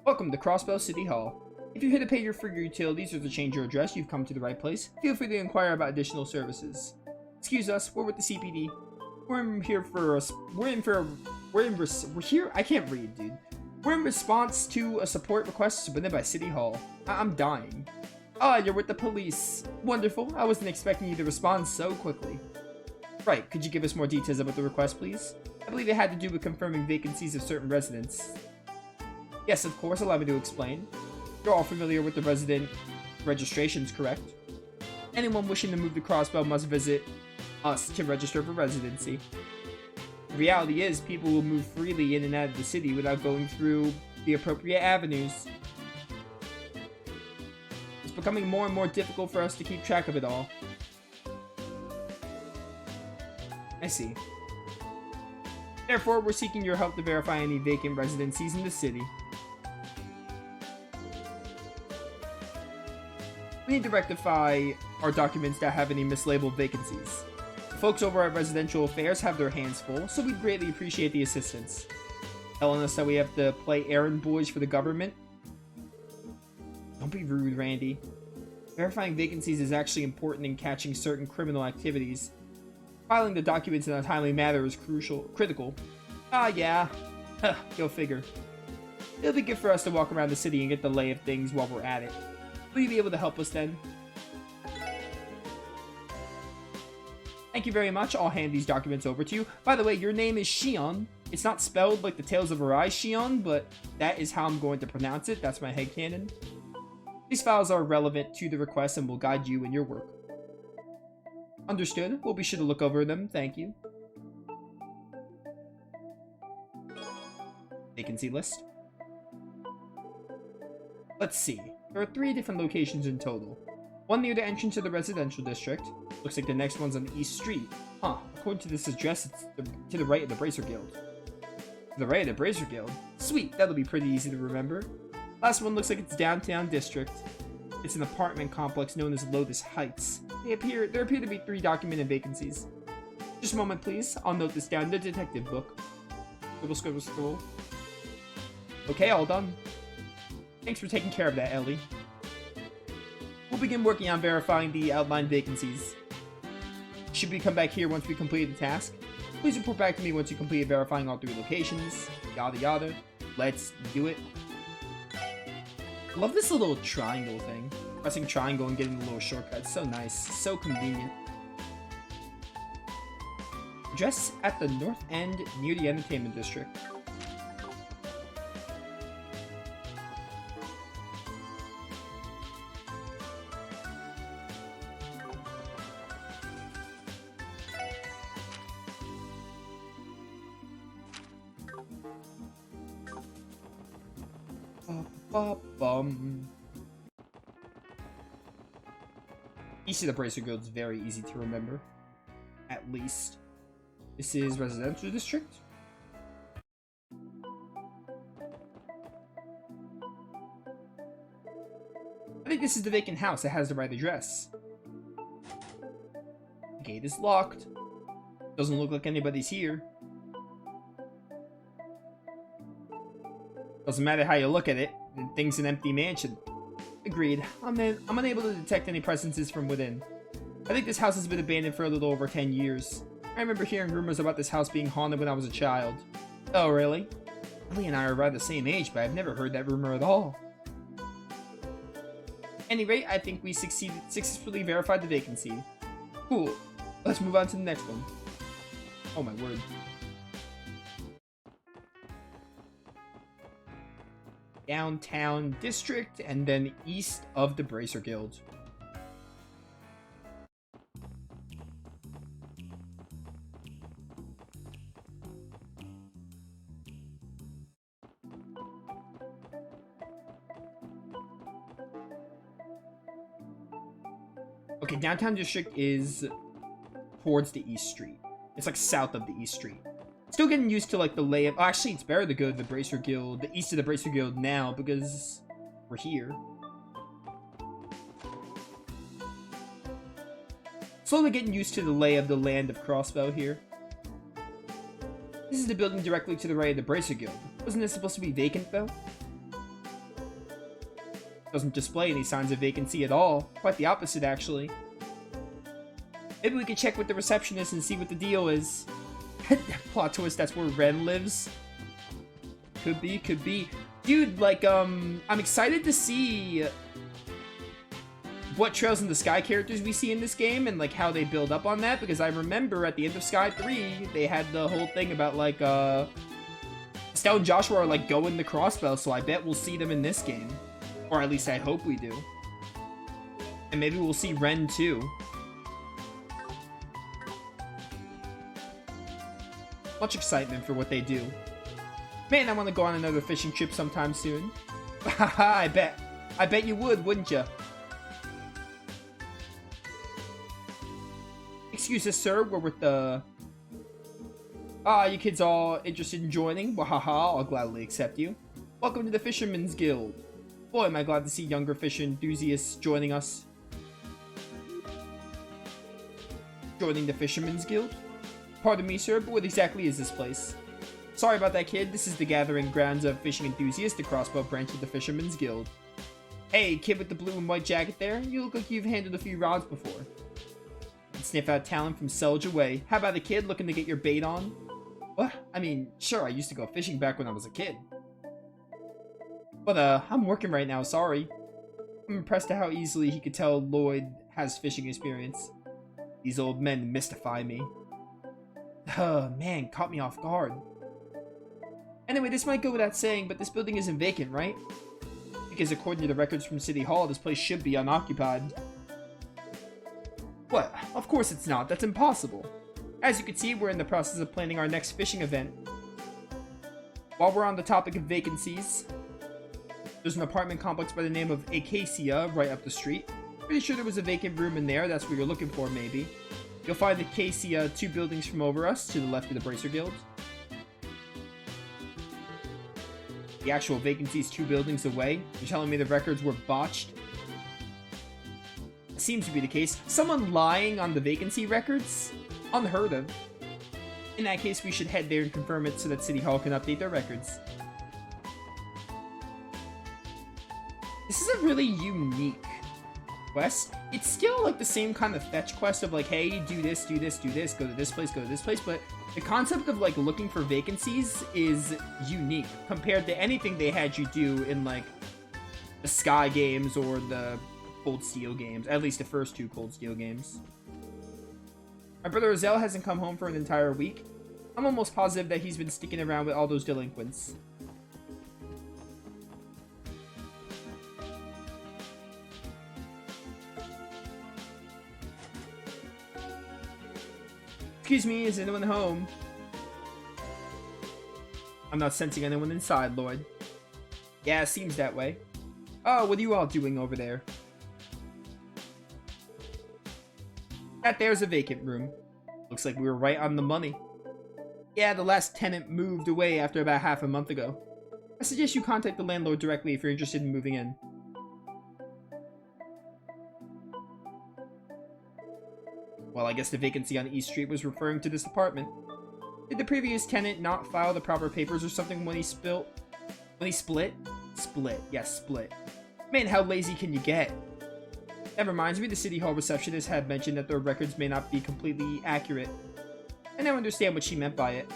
Welcome to Crossbell City Hall. If you're here to pay for your utilities or to change your address, you've come to the right place. Feel free to inquire about additional services. Excuse us, we're with the CPD. We're here? I can't read, dude. We're in response to a support request submitted by City Hall. I'm dying. Ah, you're with the police. Wonderful. I wasn't expecting you to respond so quickly. Right, could you give us more details about the request, please? I believe it had to do with confirming vacancies of certain residents. Yes, of course, allow me to explain. You're all familiar with the resident registrations, correct? Anyone wishing to move to Crossbell must visit us to register for residency. The reality is, people will move freely in and out of the city without going through the appropriate avenues. It's becoming more and more difficult for us to keep track of it all. I see. Therefore, we're seeking your help to verify any vacant residencies in the city. We need to rectify our documents that have any mislabeled vacancies. The folks over at Residential Affairs have their hands full, so we'd greatly appreciate the assistance. Telling us that we have to play errand boys for the government? Don't be rude, Randy. Verifying vacancies is actually important in catching certain criminal activities. Filing the documents in a timely manner is critical. Ah, yeah. Go figure. It'll be good for us to walk around the city and get the lay of things while we're at it. Will you be able to help us then? Thank you very much. I'll hand these documents over to you. By the way, your name is Shion. It's not spelled like the Tales of Arise Shion, but that is how I'm going to pronounce it. That's my headcanon. These files are relevant to the request and will guide you in your work. Understood. We'll be sure to look over them. Thank you. Vacancy list. Let's see. There are 3 different locations in total. One near the entrance to the residential district. Looks like the next one's on East Street. Huh. According to this address, it's to the right of the Bracer Guild. To the right of the Bracer Guild? Sweet. That'll be pretty easy to remember. Last one looks like it's downtown district. It's an apartment complex known as Lotus Heights. There appear to be 3 documented vacancies. Just a moment, please. I'll note this down in the detective book. Scribble, scribble, scribble. Okay, all done. Thanks for taking care of that, Ellie. We'll begin working on verifying the outlined vacancies. Should we come back here once we complete the task? Please report back to me once you complete verifying all 3 locations. Yada yada. Let's do it. I love this little triangle thing. Pressing triangle and getting the little shortcuts. So nice. So convenient. Address at the north end near the entertainment district. East of the Bracer Guild is very easy to remember. At least. This is Residential District. I think this is the vacant house that has the right address. The gate is locked. Doesn't look like anybody's here. Doesn't matter how you look at it. The thing's an empty mansion. Agreed. I'm unable to detect any presences from within. I think this house has been abandoned for a little over 10 years. I remember hearing rumors about this house being haunted when I was a child. Oh, really? Ellie and I are around the same age, but I've never heard that rumor at all. At any rate, I think we successfully verified the vacancy. Cool. Let's move on to the next one. Oh my word. Downtown district, and then east of the Bracer Guild. Okay, downtown district is towards the East Street. It's like south of the East Street. Still getting used to like the layout. Oh, actually, it's better to go to the Bracer Guild, the east of the Bracer Guild now because we're here. Slowly getting used to the lay of the land of Crossbell here. This is the building directly to the right of the Bracer Guild. Wasn't it supposed to be vacant though? doesn't display any signs of vacancy at all. Quite the opposite, actually. Maybe we could check with the receptionist and see what the deal is. Plot twist, that's where Ren lives. Could be, could be. Dude, like, I'm excited to see what Trails in the Sky characters we see in this game and, like, how they build up on that, because I remember at the end of Sky 3, they had the whole thing about, like, Estelle and Joshua are, like, going the crossbow, so I bet we'll see them in this game. Or at least I hope we do. And maybe we'll see Ren, too. Much excitement for what they do. Man, I want to go on another fishing trip sometime soon. Haha, I bet you would, wouldn't you? Excuse us, sir, we're with the... you kids all interested in joining? Wahaha, I'll gladly accept you. Welcome to the Fisherman's Guild. Boy, am I glad to see younger fish enthusiasts joining us. Joining the Fisherman's Guild? Pardon me, sir, but what exactly is this place? Sorry about that, kid. This is the gathering grounds of fishing enthusiasts, the crossbow branch of the Fisherman's Guild. Hey, kid with the blue and white jacket there. You look like you've handled a few rods before. Sniff out talent from Selge away. How about the kid looking to get your bait on? What? I mean, sure, I used to go fishing back when I was a kid. But, I'm working right now, sorry. I'm impressed at how easily he could tell Lloyd has fishing experience. These old men mystify me. Man, caught me off guard. Anyway, this might go without saying, but this building isn't vacant, right? Because according to the records from City Hall, this place should be unoccupied. What? Of course it's not. That's impossible. As you can see, we're in the process of planning our next fishing event. While we're on the topic of vacancies, there's an apartment complex by the name of Acacia right up the street. Pretty sure there was a vacant room in there. That's what you're looking for, maybe. You'll find Acacia 2 buildings from over us, to the left of the Bracer Guild. The actual vacancies 2 buildings away. You're telling me the records were botched? Seems to be the case. Someone lying on the vacancy records? Unheard of. In that case, we should head there and confirm it so that City Hall can update their records. This is a really unique quest. It's still like the same kind of fetch quest of like, hey, do this, do this, do this, go to this place, but the concept of like looking for vacancies is unique compared to anything they had you do in like the Sky games or the Cold Steel games, at least the first 2 Cold Steel games. My brother Azelle hasn't come home for an entire week. I'm almost positive that he's been sticking around with all those delinquents. Excuse me, is anyone home? I'm not sensing anyone inside, Lloyd. Yeah, seems that way. Oh, what are you all doing over there? That there's a vacant room. Looks like we were right on the money. Yeah, the last tenant moved away after about half a month ago. I suggest you contact the landlord directly if you're interested in moving in. Well, I guess the vacancy on East Street was referring to this apartment. Did the previous tenant not file the proper papers or something when he split? Split. Yes, split. Man, how lazy can you get? That reminds me, the City Hall receptionist had mentioned that their records may not be completely accurate. I now understand what she meant by it.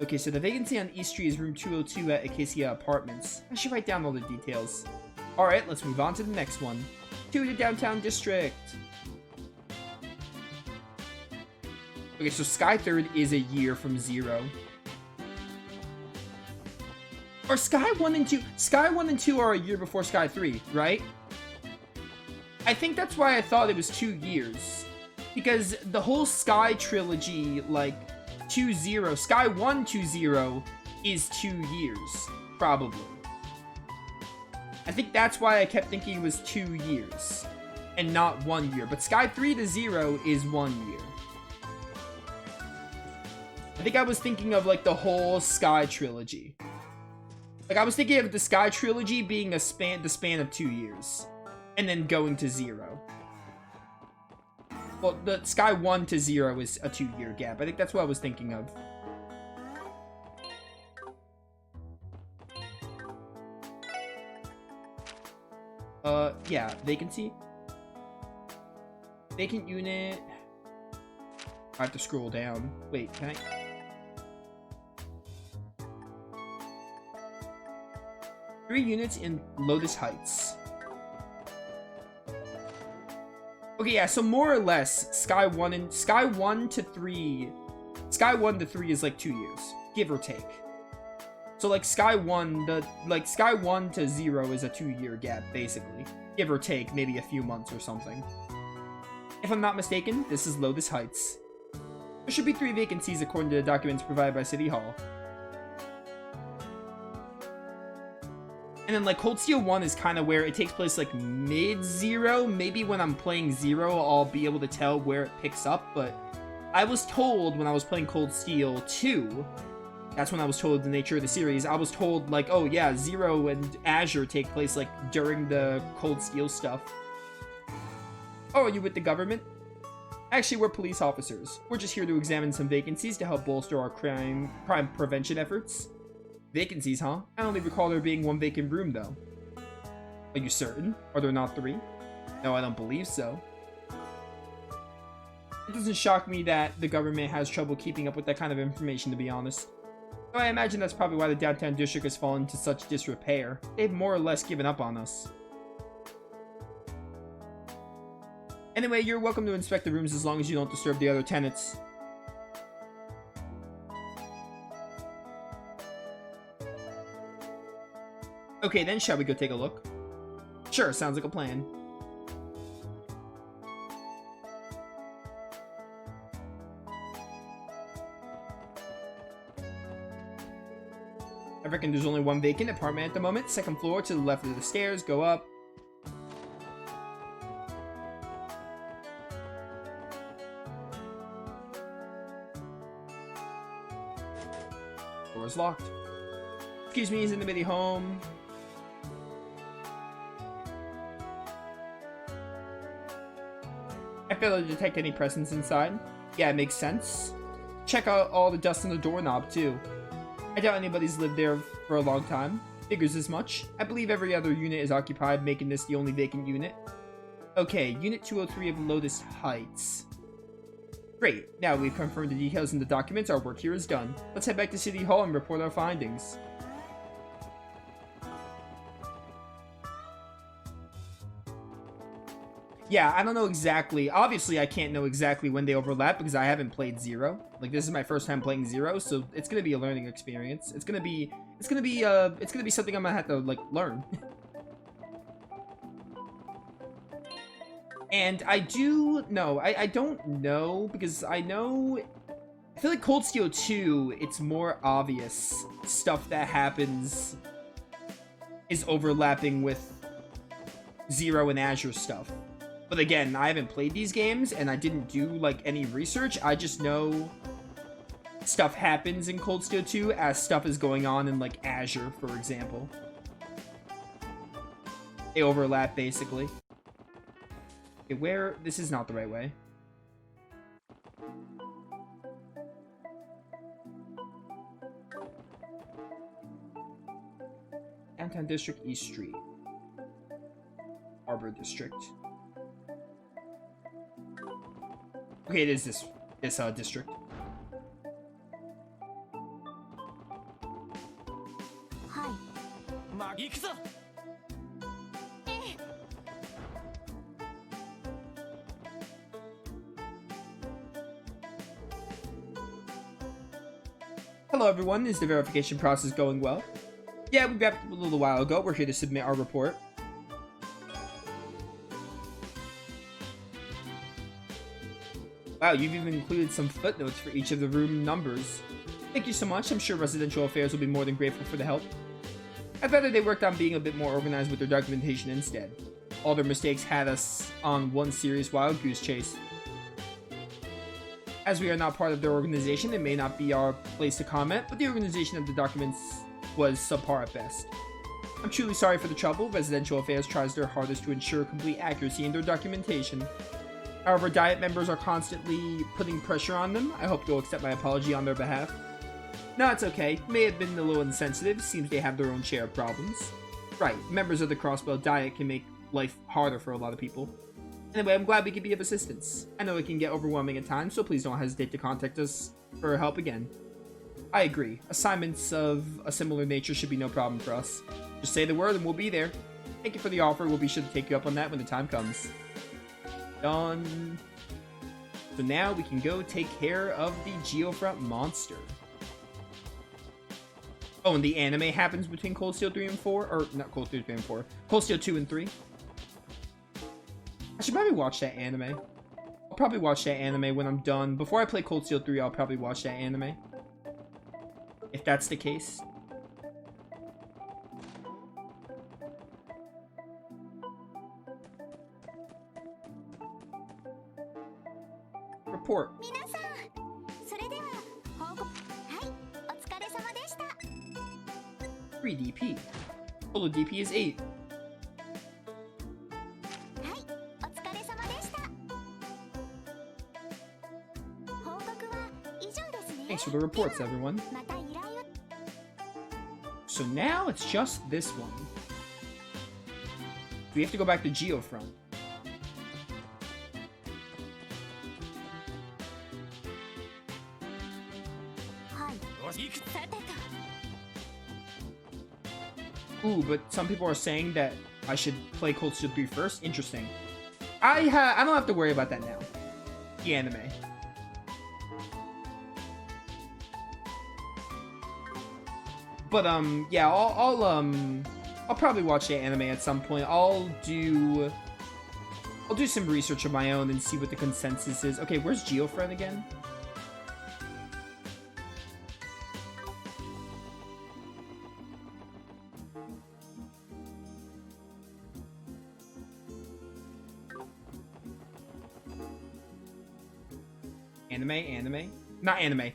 Okay, so the vacancy on East Street is room 202 at Acacia Apartments. I should write down all the details. Alright, let's move on to the next one. To the downtown district. Okay, so Sky 3rd is a year from 0. Or Sky 1 and 2. Sky 1 and 2 are a year before Sky 3, right? I think that's why I thought it was 2 years. Because the whole Sky trilogy, like, 2-0, Sky 1-2-0 is 2 years, probably. I think that's why I kept thinking it was 2 years, and not 1 year. But Sky 3-0 is 1 year. I think I was thinking of, like, the whole Sky trilogy. Like, I was thinking of the Sky trilogy being the span of 2 years. And then going to 0. Well, the Sky 1-0 is a 2-year gap. I think that's what I was thinking of. Yeah, vacancy. Vacant unit. I have to scroll down. Wait, can I? Three units in Lotus Heights. Okay, yeah, so more or less, Sky 1 to 3 is like 2 years, give or take. So like Sky 1 to 0 is a 2-year gap, basically. Give or take, maybe a few months or something. If I'm not mistaken, this is Lotus Heights. There should be 3 vacancies according to the documents provided by City Hall. And then like Cold Steel 1 is kind of where it takes place like mid-0. Maybe when I'm playing 0, I'll be able to tell where it picks up, but I was told when I was playing Cold Steel 2, that's when I was told the nature of the series, I was told like, oh yeah, 0 and Azure take place like during the Cold Steel stuff. Oh, are you with the government? Actually, we're police officers. We're just here to examine some vacancies to help bolster our crime prevention efforts. Vacancies, huh? I only recall there being 1 vacant room, though. Are you certain? Are there not 3? No, I don't believe so. It doesn't shock me that the government has trouble keeping up with that kind of information, to be honest. So I imagine that's probably why the downtown district has fallen into such disrepair. They've more or less given up on us. Anyway, you're welcome to inspect the rooms as long as you don't disturb the other tenants. Okay, then shall we go take a look? Sure, sounds like a plan. I reckon there's only 1 vacant apartment at the moment. 2nd floor to the left of the stairs. Go up. Door's locked. Excuse me, is anybody home? I fail to detect any presence inside. Yeah, it makes sense. Check out all the dust on the doorknob, too. I doubt anybody's lived there for a long time. Figures as much. I believe every other unit is occupied, making this the only vacant unit. Okay, Unit 203 of Lotus Heights. Great, now we've confirmed the details in the documents, our work here is done. Let's head back to City Hall and report our findings. Yeah, I don't know exactly. Obviously, I can't know exactly when they overlap because I haven't played 0. Like, this is my first time playing 0, so it's gonna be a learning experience. It's gonna be something I'm gonna have to like learn. And I don't know because I feel like Cold Steel 2, it's more obvious stuff that happens is overlapping with 0 and Azure stuff. But again, I haven't played these games, and I didn't do, like, any research. I just know stuff happens in Cold Steel 2 as stuff is going on in, like, Azure, for example. They overlap, basically. Okay, where... This is not the right way. Downtown District, East Street. Harbor District. Okay, it is this district. Hi. Hello everyone, is the verification process going well? Yeah, we wrapped up a little while ago. We're here to submit our report. Wow, you've even included some footnotes for each of the room numbers. Thank you so much. I'm sure Residential Affairs will be more than grateful for the help. I'd rather they worked on being a bit more organized with their documentation instead. All their mistakes had us on one serious wild goose chase. As we are not part of their organization, it may not be our place to comment, but the organization of the documents was subpar at best. I'm truly sorry for the trouble. Residential Affairs tries their hardest to ensure complete accuracy in their documentation. However, Diet members are constantly putting pressure on them. I hope you'll accept my apology on their behalf. No, it's okay. May have been a little insensitive. Seems they have their own share of problems. Right, members of the Crossbell Diet can make life harder for a lot of people. Anyway, I'm glad we could be of assistance. I know it can get overwhelming at times, so please don't hesitate to contact us for help again. I agree. Assignments of a similar nature should be no problem for us. Just say the word and we'll be there. Thank you for the offer. We'll be sure to take you up on that when the time comes. Done. So now we can go take care of the Geofront monster. Oh, and the anime happens between Cold Steel 3 and 4? Or, not Cold Steel 3 and 4. Cold Steel 2 and 3. I should probably watch that anime. I'll probably watch that anime when I'm done. Before I play Cold Steel 3, I'll probably watch that anime. If that's the case. Report. 3 DP. Total DP is 8. Thanks for the reports, everyone. So now it's just this one. We have to go back to Geofront. Ooh, but some people are saying that I should play Cold Steel 3 first. Interesting. I don't have to worry about that now. The anime. But yeah, I'll probably watch the anime at some point. I'll do some research of my own and see what the consensus is. Okay, where's Geofront again? Anime? Not anime.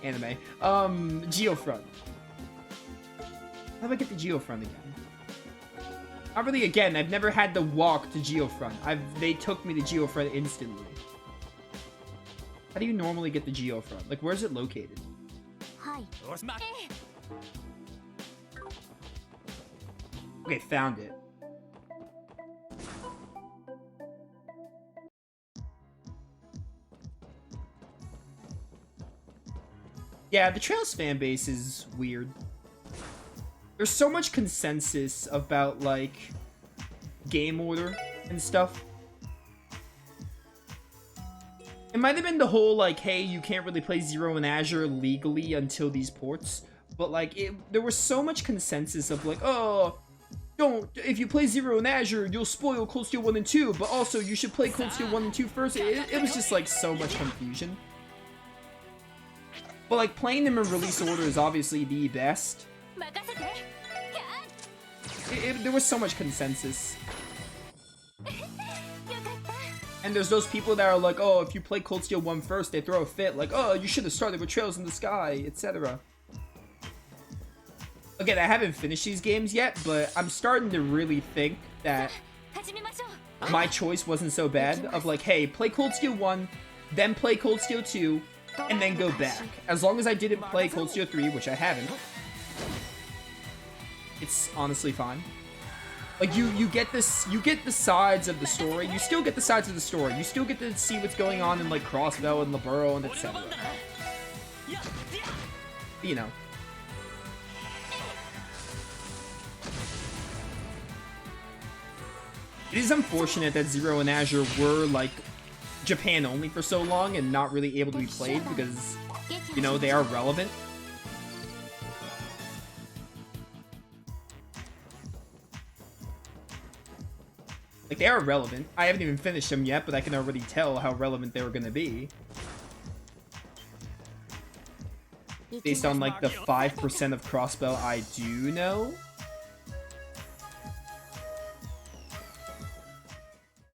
Anime. Geofront. How do I get to Geofront again? Not really again. I've never had to walk to Geofront. They took me to Geofront instantly. How do you normally get to Geofront? Like, where's it located? Okay, found it. Yeah, the Trails fan base is weird. There's so much consensus about, like, game order and stuff. It might have been the whole, like, hey, you can't really play Zero in Azure legally until these ports. But, like, there was so much consensus of, like, oh, if you play Zero in Azure, you'll spoil Cold Steel 1 and 2, but also you should play Cold Steel 1 and 2 first. It was just, like, so much confusion. But, like, playing them in release order is obviously the best. There was so much consensus. And there's those people that are like, oh, if you play Cold Steel 1 first, they throw a fit. Like, oh, you should have started with Trails in the Sky, etc. Again, I haven't finished these games yet, but I'm starting to really think that my choice wasn't so bad. Of like, hey, play Cold Steel 1, then play Cold Steel 2, and then go back. As long as I didn't play Cold Steel 3, which I haven't, it's honestly fine. Like, you get this, you get the sides of the story. You still get the sides of the story. You still get to see what's going on in, like, Crossbell and Laburo and etc. You know. It is unfortunate that Zero and Azure were, like, Japan only for so long and not really able to be played because, you know, they are relevant. Like, they are relevant. I haven't even finished them yet, but I can already tell how relevant they were going to be. Based on, like, the 5% of Crossbell I do know.